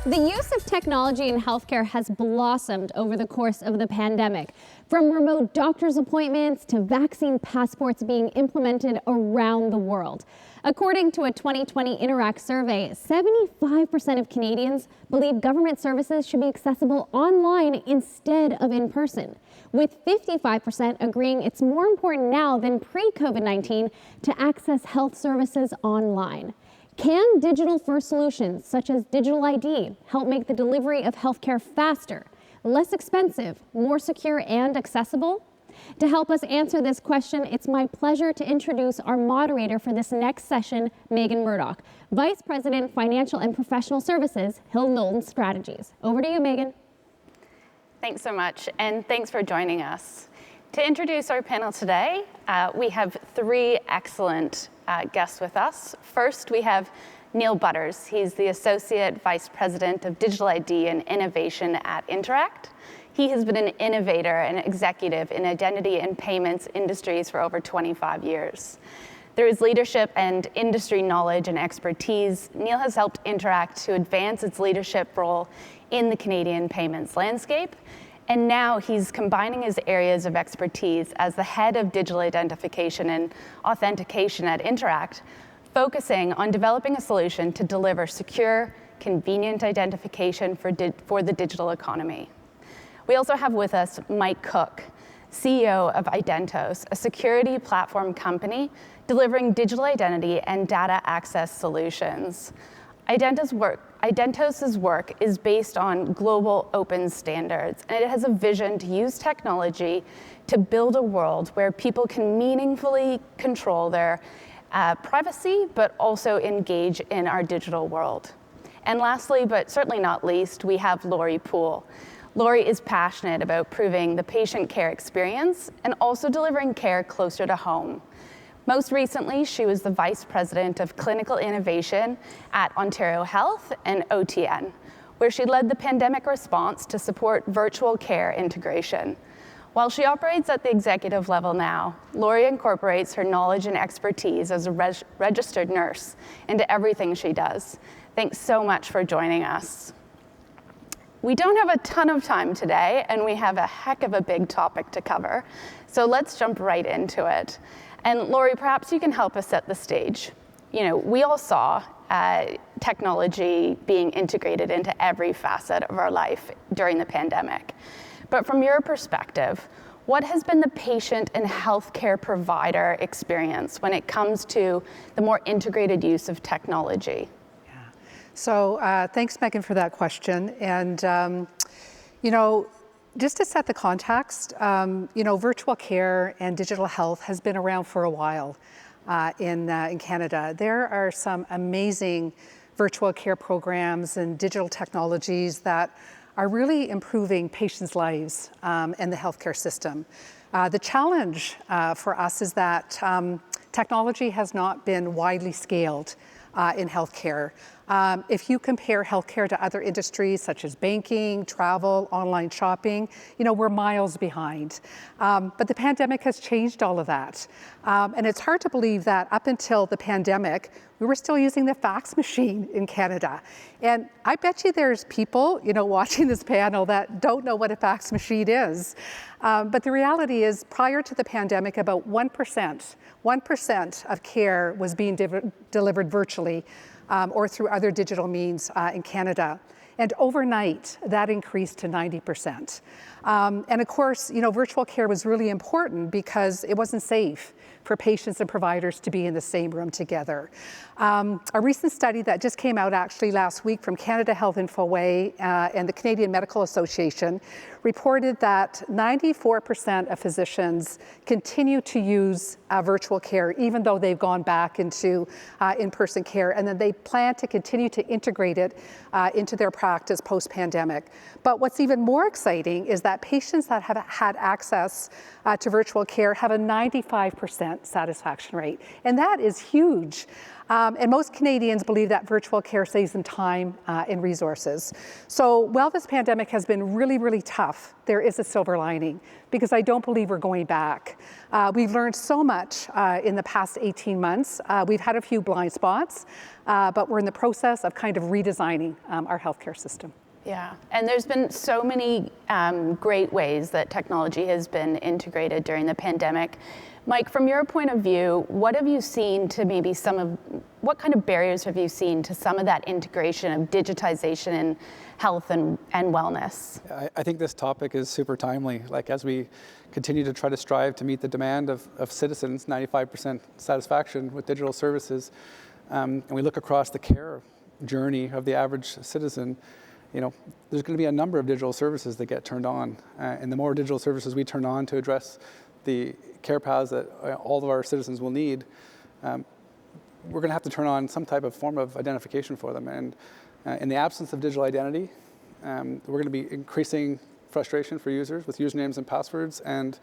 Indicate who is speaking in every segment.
Speaker 1: The use of technology in healthcare has blossomed over the course of the pandemic, from remote doctor's appointments to vaccine passports being implemented around the world. According to a 2020 Interac survey, 75% of Canadians believe government services should be accessible online instead of in person, with 55% agreeing it's more important now than pre-COVID-19 to access health services online. Can digital-first solutions such as digital ID help make the delivery of healthcare faster, less expensive, more secure, and accessible? To help us answer this question, it's my pleasure to introduce our moderator for this next session, Meagan Murdoch, Vice President, Financial and Professional Services, Hill+Knowlton Strategies. Over to you, Meagan.
Speaker 2: Thanks so much, and thanks for joining us. To introduce our panel today, we have three excellent guests with us. First, we have Neil Butters. He's the Associate Vice President of Digital ID and Innovation at Interac. He has been an innovator and executive in identity and payments industries for over 25 years. Through his leadership and industry knowledge and expertise, Neil has helped Interac to advance its leadership role in the Canadian payments landscape. And now he's combining his areas of expertise as the head of digital identification and authentication at Interac, focusing on developing a solution to deliver secure, convenient identification for the digital economy. We also have with us Mike Cook, CEO of IDENTOS, a security platform company delivering digital identity and data access solutions. IDENTOS's work is based on global open standards, and it has a vision to use technology to build a world where people can meaningfully control their privacy, but also engage in our digital world. And lastly, but certainly not least, we have Laurie Poole. Laurie is passionate about improving the patient care experience and also delivering care closer to home. Most recently, she was the Vice President of Clinical Innovation at Ontario Health and OTN, where she led the pandemic response to support virtual care integration. While she operates at the executive level now, Laurie incorporates her knowledge and expertise as a registered nurse into everything she does. Thanks so much for joining us. We don't have a ton of time today, and we have a heck of a big topic to cover, so let's jump right into it. And Laurie, perhaps you can help us set the stage. You know, we all saw technology being integrated into every facet of our life during the pandemic. But from your perspective, what has been the patient and healthcare provider experience when it comes to the more integrated use of technology?
Speaker 3: So thanks, Meagan, for that question. And, you know, just to set the context, you know, virtual care and digital health has been around for a while in Canada. There are some amazing virtual care programs and digital technologies that are really improving patients' lives and the healthcare system. The challenge for us is that technology has not been widely scaled in healthcare. If you compare healthcare to other industries such as banking, travel, online shopping, you know, we're miles behind. But the pandemic has changed all of that. And it's hard to believe that up until the pandemic, we were still using the fax machine in Canada. And I bet you there's people, you know, watching this panel that don't know what a fax machine is. But the reality is, prior to the pandemic, about 1% of care was being delivered virtually or through other digital means in Canada. And overnight, that increased to 90%. And of course, you know, virtual care was really important because it wasn't safe for patients and providers to be in the same room together. A recent study that just came out actually last week from Canada Health Infoway and the Canadian Medical Association reported that 94% of physicians continue to use virtual care, even though they've gone back into in-person care, and then they plan to continue to integrate it into their practice post-pandemic. But what's even more exciting is that that patients that have had access to virtual care have a 95% satisfaction rate. And that is huge. And most Canadians believe that virtual care saves them time and resources. So while this pandemic has been really, really tough, there is a silver lining, because I don't believe we're going back. We've learned so much in the past 18 months. We've had a few blind spots, but we're in the process of kind of redesigning our healthcare system.
Speaker 2: Yeah, and there's been so many great ways that technology has been integrated during the pandemic. Mike, from your point of view, what have you seen to maybe what kind of barriers have you seen to some of that integration of digitization in health and wellness?
Speaker 4: I think this topic is super timely. Like, as we continue to try to strive to meet the demand of citizens, 95% satisfaction with digital services, and we look across the care journey of the average citizen, there's going to be a number of digital services that get turned on. And the more digital services we turn on to address the care paths that all of our citizens will need, we're going to have to turn on some type of form of identification for them. And in the absence of digital identity, we're going to be increasing frustration for users with usernames and passwords, and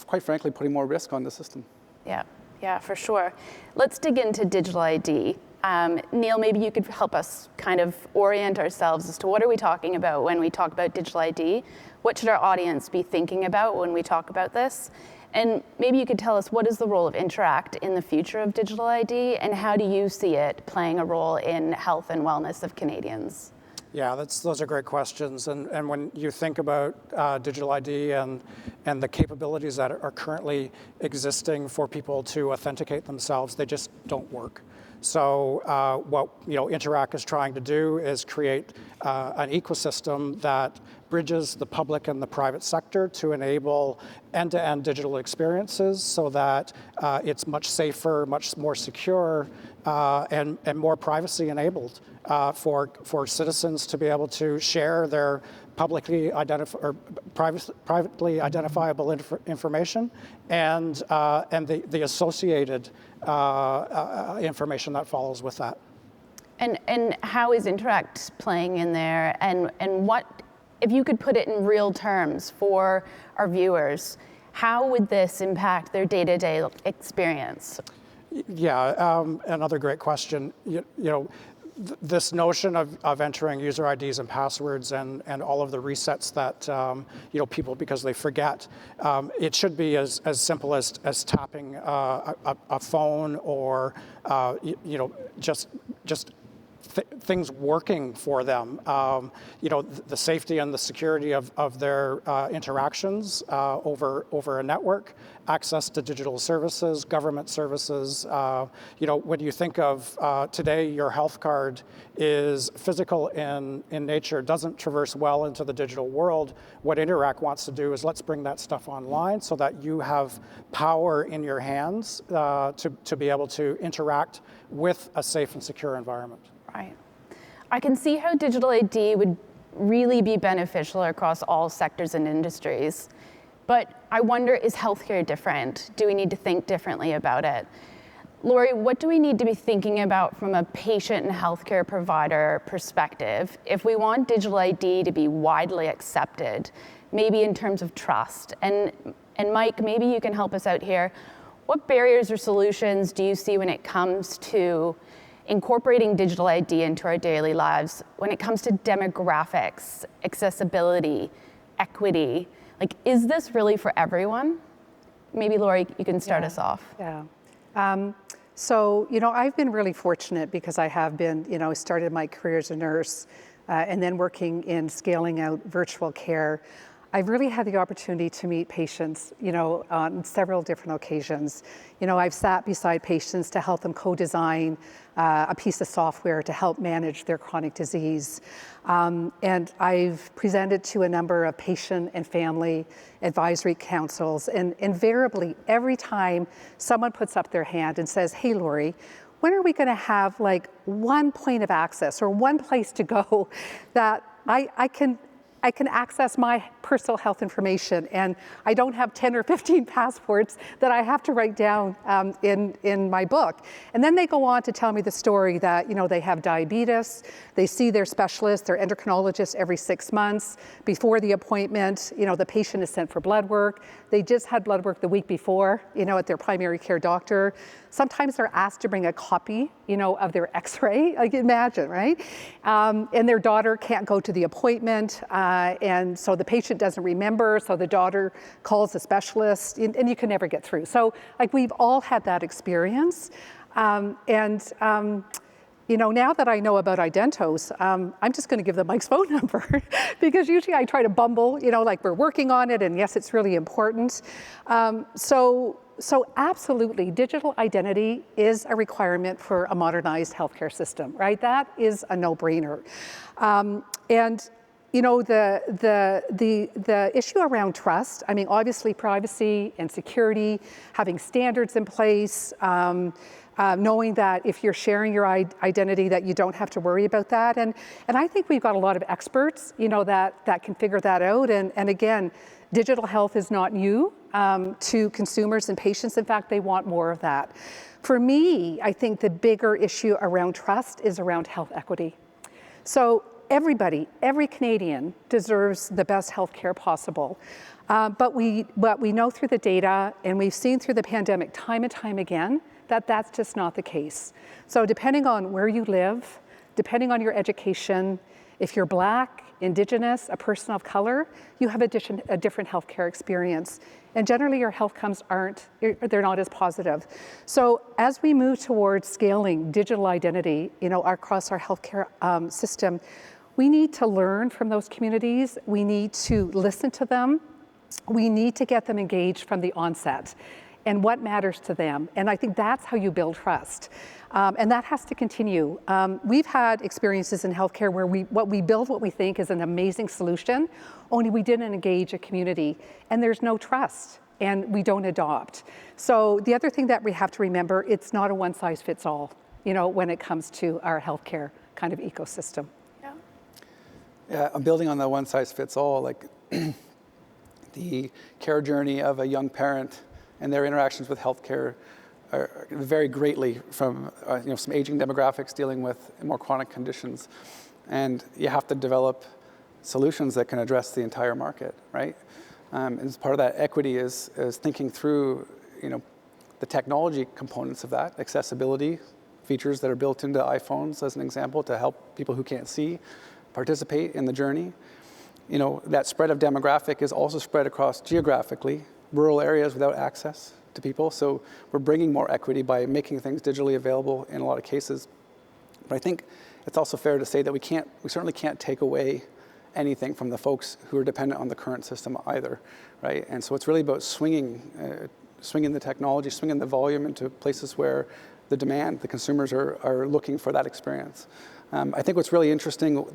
Speaker 4: quite frankly, putting more risk on the system.
Speaker 2: Yeah, for sure. Let's dig into digital ID. Neil, maybe you could help us kind of orient ourselves as to what are we talking about when we talk about digital ID? What should our audience be thinking about when we talk about this? And maybe you could tell us, what is the role of Interac in the future of digital ID, and how do you see it playing a role in health and wellness of Canadians?
Speaker 5: Yeah, those are great questions. And when you think about digital ID and the capabilities that are currently existing for people to authenticate themselves, they just don't work. So what Interac is trying to do is create an ecosystem that bridges the public and the private sector to enable end-to-end digital experiences, so that it's much safer, much more secure, and more privacy enabled for citizens to be able to share their privately identifiable information and the associated information that follows with that.
Speaker 2: And how is Interac playing in there? And what, if you could put it in real terms for our viewers, how would this impact their day-to-day experience?
Speaker 5: Yeah, another great question. This notion of entering user IDs and passwords and all of the resets that people, because they forget, it should be as simple as tapping a phone, or just things working for them. The safety and the security of their interactions over a network, access to digital services, government services. When you think of today, your health card is physical in nature, doesn't traverse well into the digital world. What Interac wants to do is let's bring that stuff online so that you have power in your hands to be able to interact with a safe and secure environment.
Speaker 2: Right. I can see how digital ID would really be beneficial across all sectors and industries. But I wonder, is healthcare different? Do we need to think differently about it? Laurie, what do we need to be thinking about from a patient and healthcare provider perspective if we want digital ID to be widely accepted, maybe in terms of trust? And Mike, maybe you can help us out here. What barriers or solutions do you see when it comes to incorporating digital ID into our daily lives, when it comes to demographics, accessibility, equity? Like, is this really for everyone? Maybe Laurie, you can start us off.
Speaker 3: Yeah. So, I've been really fortunate because I have been, started my career as a nurse and then working in scaling out virtual care. I've really had the opportunity to meet patients, on several different occasions. I've sat beside patients to help them co-design a piece of software to help manage their chronic disease. And I've presented to a number of patient and family advisory councils, and invariably, every time someone puts up their hand and says, "Hey, Laurie, when are we going to have like one point of access or one place to go that I can I can access my personal health information, and I don't have 10 or 15 passports that I have to write down in my book. And then they go on to tell me the story that, you know, they have diabetes, they see their specialist, their endocrinologist every 6 months. Before the appointment, you know, the patient is sent for blood work. They just had blood work the week before, you know, at their primary care doctor. Sometimes they're asked to bring a copy, you know, of their x-ray, like imagine, right? And their daughter can't go to the appointment, and so the patient doesn't remember, so the daughter calls a specialist, and you can never get through. So like we've all had that experience. You know, now that I know about IDENTOS, I'm just gonna give them Mike's phone number because usually I try to bumble, you know, like we're working on it, and yes, it's really important. So absolutely, digital identity is a requirement for a modernized healthcare system, right? That is a no-brainer. And you know, the issue around trust, I mean, obviously privacy and security, having standards in place, knowing that if you're sharing your identity that you don't have to worry about that. And I think we've got a lot of experts, you know, that can figure that out. And again, digital health is not new to consumers and patients. In fact, they want more of that. For me, I think the bigger issue around trust is around health equity. So everybody, every Canadian deserves the best health care possible. But we know through the data, and we've seen through the pandemic time and time again, that that's just not the case. So depending on where you live, depending on your education, if you're Black, Indigenous, a person of color, you have a different healthcare experience. And generally your health outcomes they're not as positive. So as we move towards scaling digital identity, you know, across our healthcare system, we need to learn from those communities. We need to listen to them. We need to get them engaged from the onset and what matters to them. And I think that's how you build trust. And that has to continue. We've had experiences in healthcare where we build what we think is an amazing solution, only we didn't engage a community, and there's no trust, and we don't adopt. So the other thing that we have to remember, it's not a one size fits all, you know, when it comes to our healthcare kind of ecosystem.
Speaker 4: Yeah, I'm building on the one size fits all, like the care journey of a young parent and their interactions with healthcare vary greatly from you know, some aging demographics dealing with more chronic conditions. And you have to develop solutions that can address the entire market, right? And as part of that equity is thinking through, you know, the technology components of that, accessibility, features that are built into iPhones, as an example, to help people who can't see participate in the journey. You know, that spread of demographic is also spread across geographically, rural areas without access to people. So we're bringing more equity by making things digitally available in a lot of cases. But I think it's also fair to say that we certainly can't take away anything from the folks who are dependent on the current system either, right? And so it's really about swinging the technology, swinging the volume into places where the demand, the consumers are looking for that experience. I think what's really interesting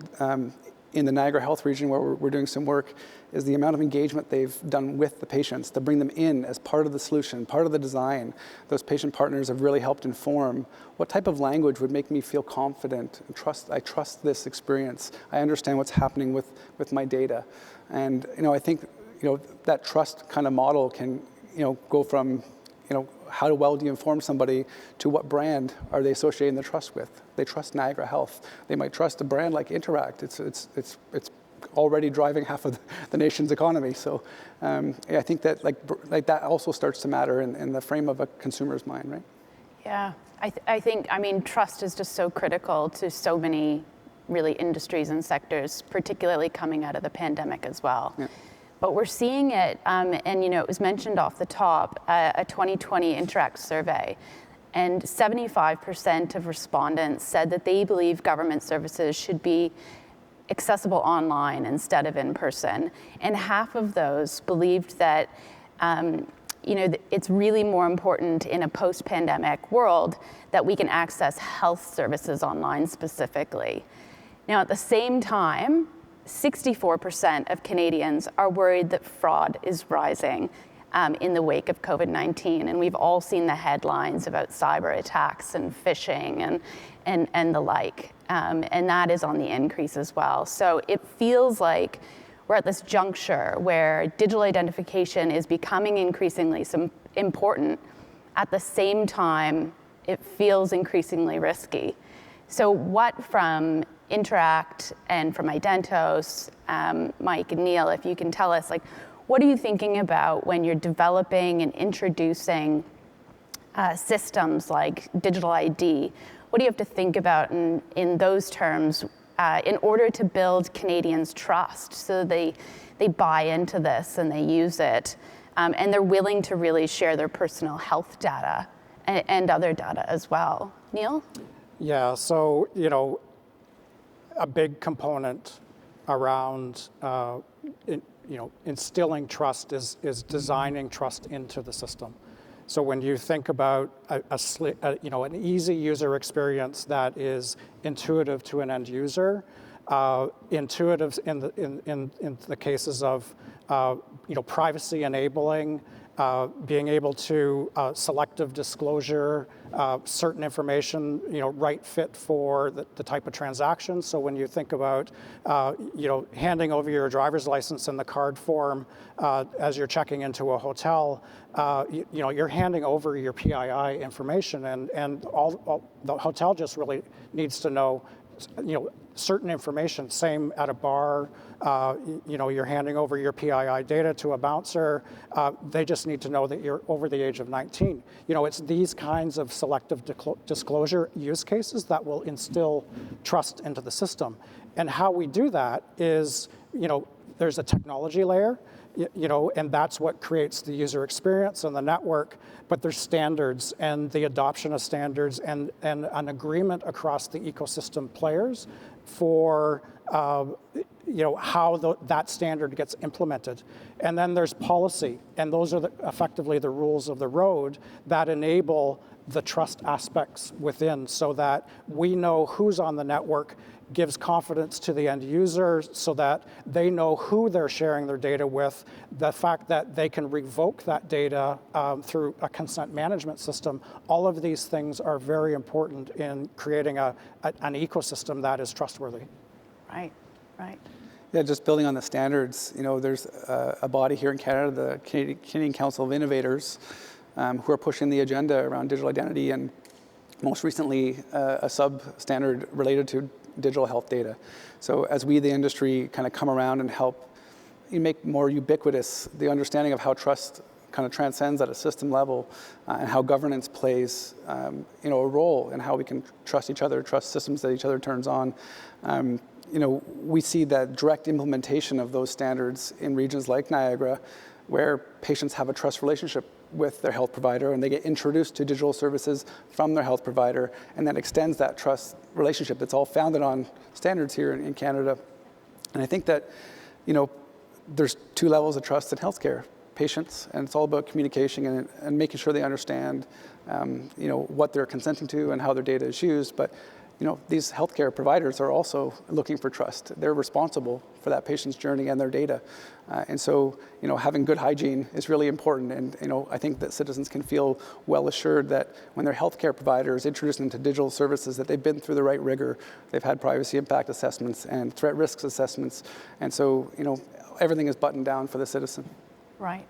Speaker 4: in the Niagara Health region, where we're doing some work, is the amount of engagement they've done with the patients to bring them in as part of the solution, part of the design. Those patient partners have really helped inform what type of language would make me feel confident and I trust this experience. I understand what's happening with my data. And you know, I think, you know, that trust kind of model can, you know, go from, you know, how well do you inform somebody to what brand are they associating the trust with? They trust Niagara Health. They might trust a brand like Interac. It's already driving half of the nation's economy. So yeah, I think that like that also starts to matter in the frame of a consumer's mind, right?
Speaker 2: Yeah, I think, I mean, trust is just so critical to so many really industries and sectors, particularly coming out of the pandemic as well. Yeah. But we're seeing it, and you know, it was mentioned off the top, a 2020 Interac survey, and 75% of respondents said that they believe government services should be accessible online instead of in person. And half of those believed that, you know, it's really more important in a post-pandemic world that we can access health services online specifically. Now, at the same time, 64% of Canadians are worried that fraud is rising in the wake of COVID-19. And we've all seen the headlines about cyber attacks and phishing and the like. And that is on the increase as well. So it feels like we're at this juncture where digital identification is becoming increasingly important. At the same time, it feels increasingly risky. So what from Interac and from IDENTOS, Mike and Neil, if you can tell us, like, what are you thinking about when you're developing and introducing systems like digital ID? What do you have to think about in those terms in order to build Canadians' trust so they buy into this and they use it, and they're willing to really share their personal health data and other data as well? Neil?
Speaker 5: Yeah, so, a big component around instilling trust is designing trust into the system. So when you think about an easy user experience that is intuitive to an end user, intuitive in the cases of privacy enabling, being able to selective disclosure, certain information, right fit for the type of transaction. So when you think about, handing over your driver's license in the card form as you're checking into a hotel, you're handing over your PII information, and all the hotel just really needs to know, certain information. Same at a bar, you're handing over your PII data to a bouncer. They just need to know that you're over the age of 19. It's these kinds of selective disclosure use cases that will instill trust into the system. And how we do that is, there's a technology layer, and that's what creates the user experience and the network, but there's standards and the adoption of standards and an agreement across the ecosystem players for how that standard gets implemented. And then there's policy, and those are effectively the rules of the road that enable the trust aspects within, so that we know who's on the network, gives confidence to the end user so that they know who they're sharing their data with. The fact that they can revoke that data through a consent management system, all of these things are very important in creating an ecosystem that is trustworthy.
Speaker 2: Right.
Speaker 4: Yeah, just building on the standards, there's a body here in Canada, the Canadian Council of Innovators, who are pushing the agenda around digital identity, and most recently a sub-standard related to digital health data. So as we, the industry, kind of come around and help make more ubiquitous the understanding of how trust kind of transcends at a system level, and how governance plays a role in how we can trust each other, trust systems that each other turns on. We see that direct implementation of those standards in regions like Niagara, where patients have a trust relationship with their health provider and they get introduced to digital services from their health provider, and that extends that trust relationship that's all founded on standards here in Canada. And I think that, there's two levels of trust in healthcare. Patients, and it's all about communication and making sure they understand, what they're consenting to and how their data is used. But these healthcare providers are also looking for trust. They're responsible for that patient's journey and their data. And so, having good hygiene is really important. And, I think that citizens can feel well assured that when their healthcare provider is introduced into digital services, that they've been through the right rigor. They've had privacy impact assessments and threat risks assessments. And so, everything is buttoned down for the citizen.
Speaker 2: Right.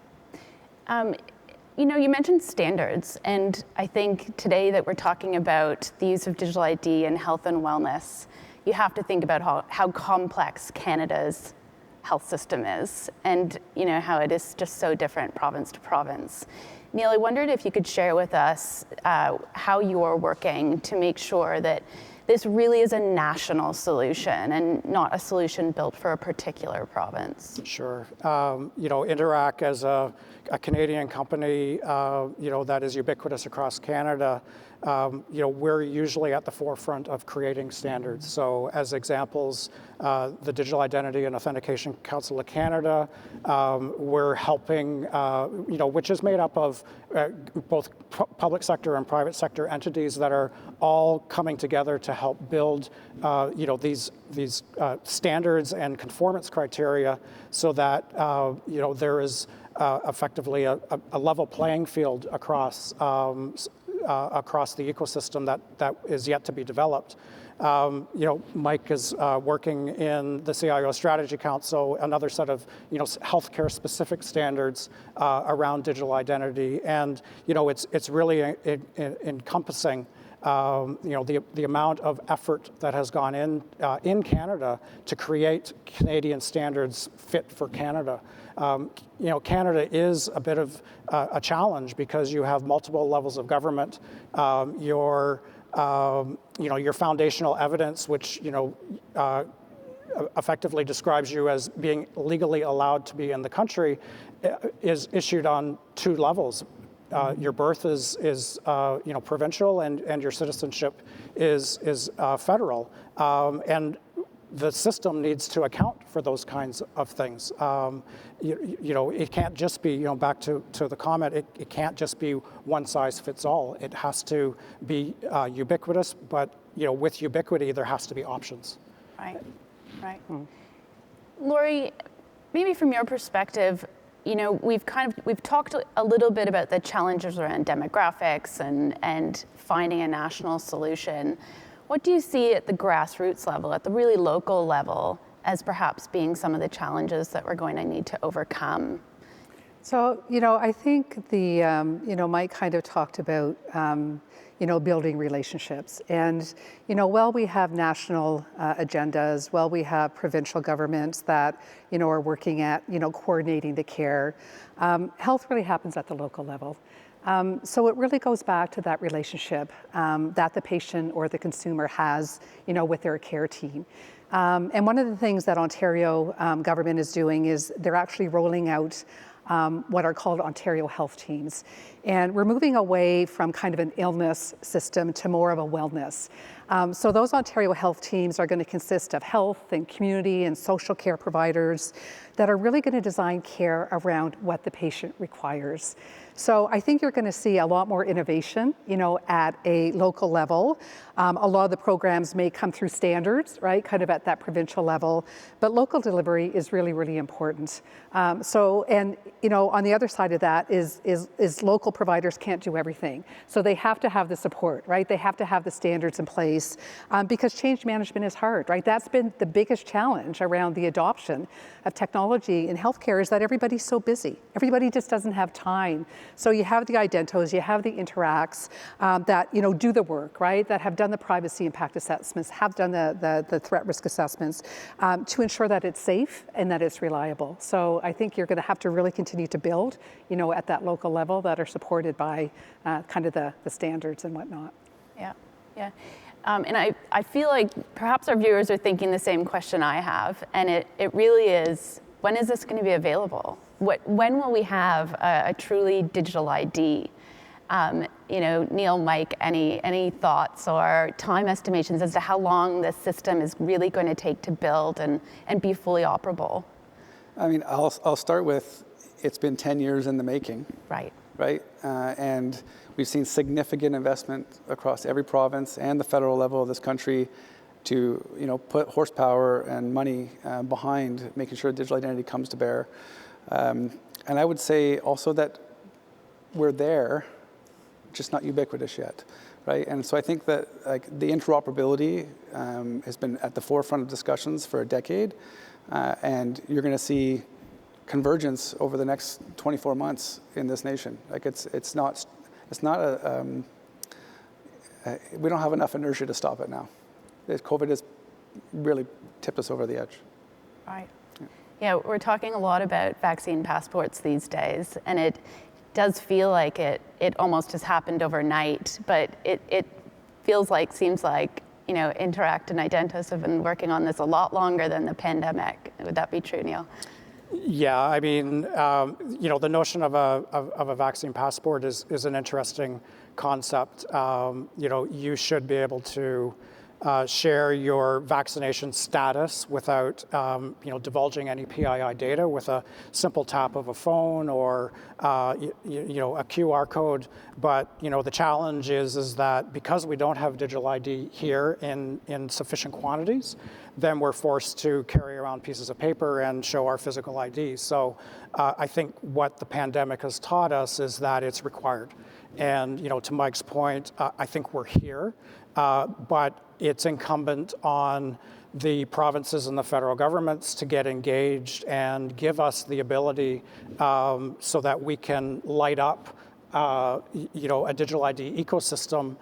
Speaker 2: You mentioned standards, and I think today that we're talking about the use of digital ID in health and wellness, you have to think about how complex Canada's health system is, and how it is just so different province to province. Neil, I wondered if you could share with us how you're working to make sure that this really is a national solution and not a solution built for a particular province.
Speaker 5: Sure. Interac, as a Canadian company, that is ubiquitous across Canada, we're usually at the forefront of creating standards. So as examples, the Digital Identity and Authentication Council of Canada, we're helping, which is made up of both public sector and private sector entities that are all coming together to help build, these standards and conformance criteria so that, there is effectively a level playing field across across the ecosystem that is yet to be developed. Mike is working in the CIO Strategy Council, another set of healthcare specific standards around digital identity, and it's really encompassing the amount of effort that has gone in Canada to create Canadian standards fit for Canada. Canada is a bit of a challenge because you have multiple levels of government. Your foundational evidence, which effectively describes you as being legally allowed to be in the country, is issued on 2 levels. Your birth is provincial, and your citizenship is federal, and the system needs to account for those kinds of things. It can't just be, back to the comment, it can't just be one size fits all. It has to be ubiquitous, but with ubiquity, there has to be options.
Speaker 2: Right. Laurie, maybe from your perspective, we've talked a little bit about the challenges around demographics and finding a national solution. What do you see at the grassroots level, at the really local level, as perhaps being some of the challenges that we're going to need to overcome?
Speaker 3: So, I think Mike kind of talked about, building relationships. And, while we have national agendas, while we have provincial governments that, are working at, coordinating the care, health really happens at the local level. So it really goes back to that relationship that the patient or the consumer has, with their care team. And one of the things that Ontario government is doing is they're actually rolling out what are called Ontario health teams. And we're moving away from kind of an illness system to more of a wellness. So those Ontario health teams are going to consist of health and community and social care providers that are really going to design care around what the patient requires. So I think you're going to see a lot more innovation, at a local level. A lot of the programs may come through standards, right, kind of at that provincial level, but local delivery is really, really important. On the other side of that is local providers can't do everything. So they have to have the support, right? They have to have the standards in place because change management is hard, right? That's been the biggest challenge around the adoption of technology in healthcare is that everybody's so busy. Everybody just doesn't have time. So you have the IDENTOS, you have the Interacs that do the work, right? That have done the privacy impact assessments, have done the threat risk assessments to ensure that it's safe and that it's reliable. So I think you're going to have to really continue to build, at that local level that are supported by kind of the standards and whatnot.
Speaker 2: Yeah. And I feel like perhaps our viewers are thinking the same question I have, and it really is, when is this going to be available? When will we have a truly digital ID? Neil, Mike, any thoughts or time estimations as to how long this system is really going to take to build and be fully operable?
Speaker 4: I mean, I'll start with, it's been 10 years in the making.
Speaker 2: Right.
Speaker 4: And we've seen significant investment across every province and the federal level of this country to put horsepower and money behind making sure digital identity comes to bear. And I would say also that we're there, just not ubiquitous yet, right? And so I think that the interoperability has been at the forefront of discussions for a decade, and you're going to see convergence over the next 24 months in this nation. It's not we don't have enough inertia to stop it now. COVID has really tipped us over the edge.
Speaker 2: Right. Yeah, we're talking a lot about vaccine passports these days, and it does feel like it almost has happened overnight, but it seems like Interac and IDENTOS have been working on this a lot longer than the pandemic. Would that be true, Neil?
Speaker 5: Yeah, I mean, the notion of a vaccine passport is an interesting concept. You should be able to share your vaccination status without, divulging any PII data with a simple tap of a phone or, a QR code. But, the challenge is that because we don't have digital ID here in sufficient quantities, then we're forced to carry around pieces of paper and show our physical ID. So I think what the pandemic has taught us is that it's required. And to Mike's point, I think we're here, but it's incumbent on the provinces and the federal governments to get engaged and give us the ability so that we can light up a digital ID ecosystem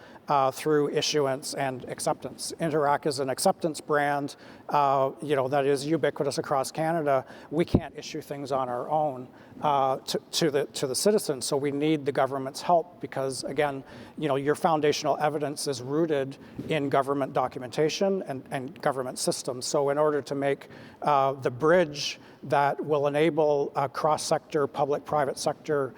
Speaker 5: through issuance and acceptance. Interac is an acceptance brand, that is ubiquitous across Canada. We can't issue things on our own to the citizens, so we need the government's help because, again, your foundational evidence is rooted in government documentation and government systems. So in order to make the bridge that will enable cross-sector, public-private sector,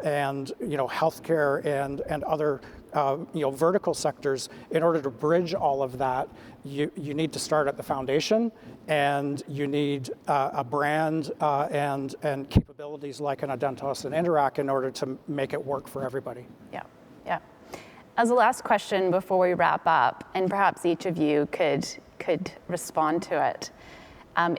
Speaker 5: and healthcare and other vertical sectors, in order to bridge all of that, you need to start at the foundation, and you need a brand and capabilities like an IDENTOS and Interac in order to make it work for everybody.
Speaker 2: Yeah. As a last question before we wrap up, and perhaps each of you could respond to it.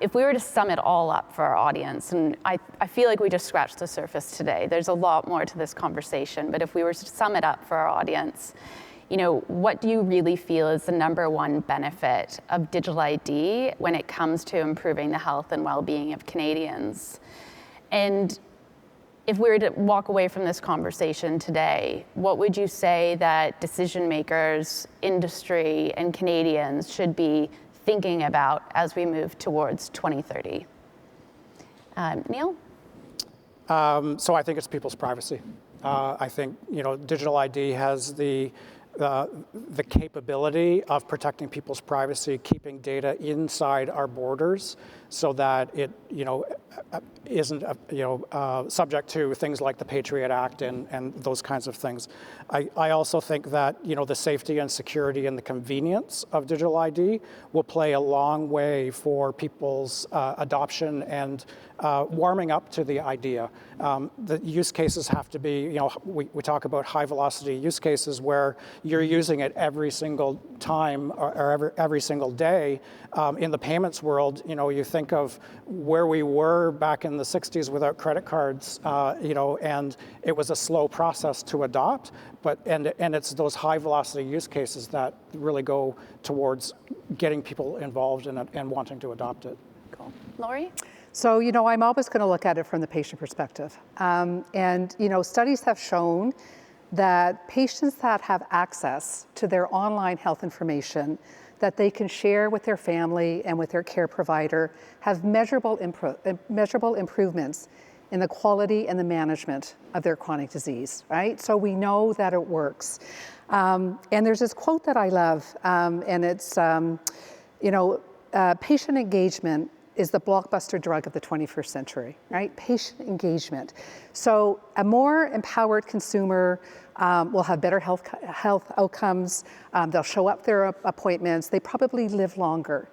Speaker 2: If we were to sum it all up for our audience, and I feel like we just scratched the surface today, there's a lot more to this conversation, but if we were to sum it up for our audience, what do you really feel is the #1 benefit of digital ID when it comes to improving the health and well-being of Canadians? And if we were to walk away from this conversation today, what would you say that decision makers, industry, and Canadians should be thinking about as we move towards 2030? Neil?
Speaker 5: So I think it's people's privacy. I think digital ID has the capability of protecting people's privacy, keeping data inside our borders, so that it isn't subject to things like the Patriot Act and those kinds of things. I also think that the safety and security and the convenience of digital ID will play a long way for people's adoption and warming up to the idea. The use cases have to be, we talk about high velocity use cases where you're using it every single time or every single day. In the payments world, you think of where we were back in the 60s without credit cards, and it was a slow process to adopt, and it's those high velocity use cases that really go towards getting people involved and wanting to adopt it.
Speaker 2: Cool. Laurie?
Speaker 3: So, I'm always going to look at it from the patient perspective. And studies have shown that patients that have access to their online health information that they can share with their family and with their care provider have measurable improvements in the quality and the management of their chronic disease, right? So we know that it works. And there's this quote that I love, and it's, patient engagement is the blockbuster drug of the 21st century, right? Patient engagement. So a more empowered consumer will have better health outcomes. They'll show up their appointments. They probably live longer.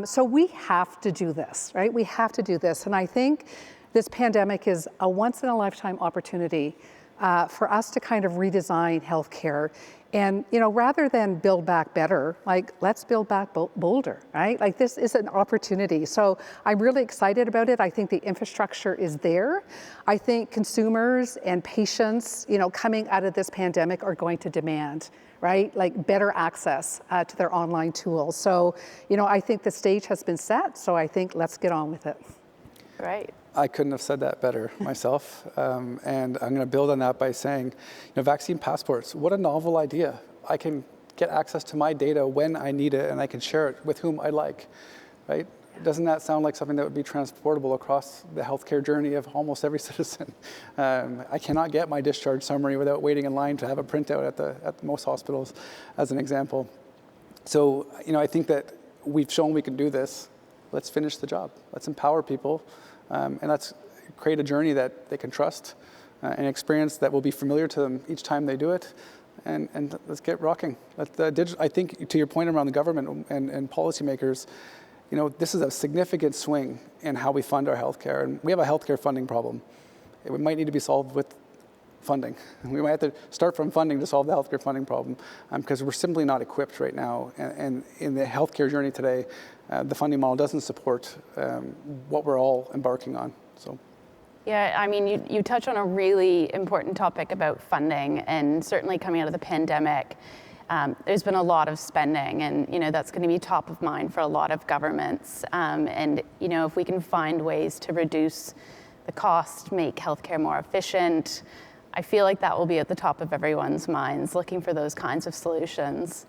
Speaker 3: So we have to do this, right? We have to do this. And I think this pandemic is a once-in-a-lifetime opportunity for us to kind of redesign healthcare. And, rather than build back better, let's build back bolder, right? This is an opportunity. So I'm really excited about it. I think the infrastructure is there. I think consumers and patients, coming out of this pandemic are going to demand, right? Better access to their online tools. So, I think the stage has been set. So I think let's get on with it.
Speaker 2: Great.
Speaker 4: I couldn't have said that better myself. And I'm going to build on that by saying, vaccine passports, what a novel idea. I can get access to my data when I need it, and I can share it with whom I like, right? Doesn't that sound like something that would be transportable across the healthcare journey of almost every citizen? I cannot get my discharge summary without waiting in line to have a printout at most hospitals, as an example. So, I think that we've shown we can do this. Let's finish the job. Let's empower people. And let's create a journey that they can trust, an experience that will be familiar to them each time they do it, and let's get rocking. I think, to your point around the government and policymakers, this is a significant swing in how we fund our healthcare, and we have a healthcare funding problem. It might need to be solved with funding. We might have to start from funding to solve the healthcare funding problem, because we're simply not equipped right now. And in the healthcare journey today, the funding model doesn't support what we're all embarking on. So,
Speaker 2: Yeah, I mean, you touch on a really important topic about funding, and certainly coming out of the pandemic, there's been a lot of spending, and that's going to be top of mind for a lot of governments. And if we can find ways to reduce the cost, make healthcare more efficient, I feel like that will be at the top of everyone's minds, looking for those kinds of solutions.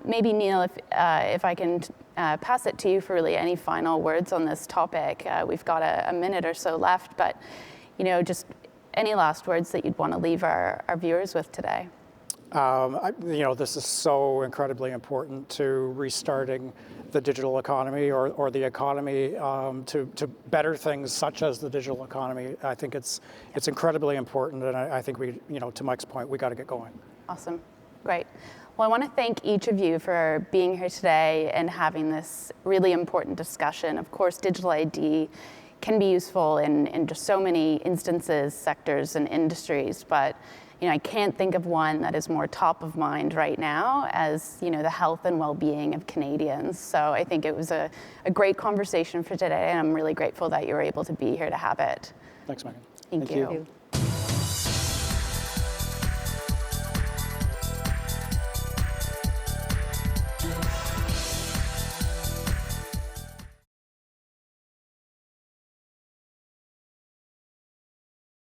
Speaker 2: Maybe Neil, if I can pass it to you for really any final words on this topic. We've got a minute or so left, but just any last words that you'd want to leave our viewers with today.
Speaker 5: This is so incredibly important to restarting the digital economy or the economy to better things such as the digital economy. I think it's incredibly important, and I think we, to Mike's point, we got to get going.
Speaker 2: Awesome, great. Well, I want to thank each of you for being here today and having this really important discussion. Of course, digital ID can be useful in just so many instances, sectors, and industries, but I can't think of one that is more top of mind right now as the health and well-being of Canadians. So I think it was a great conversation for today, and I'm really grateful that you were able to be here to have it.
Speaker 5: Thanks, Meagan.
Speaker 2: Thank you.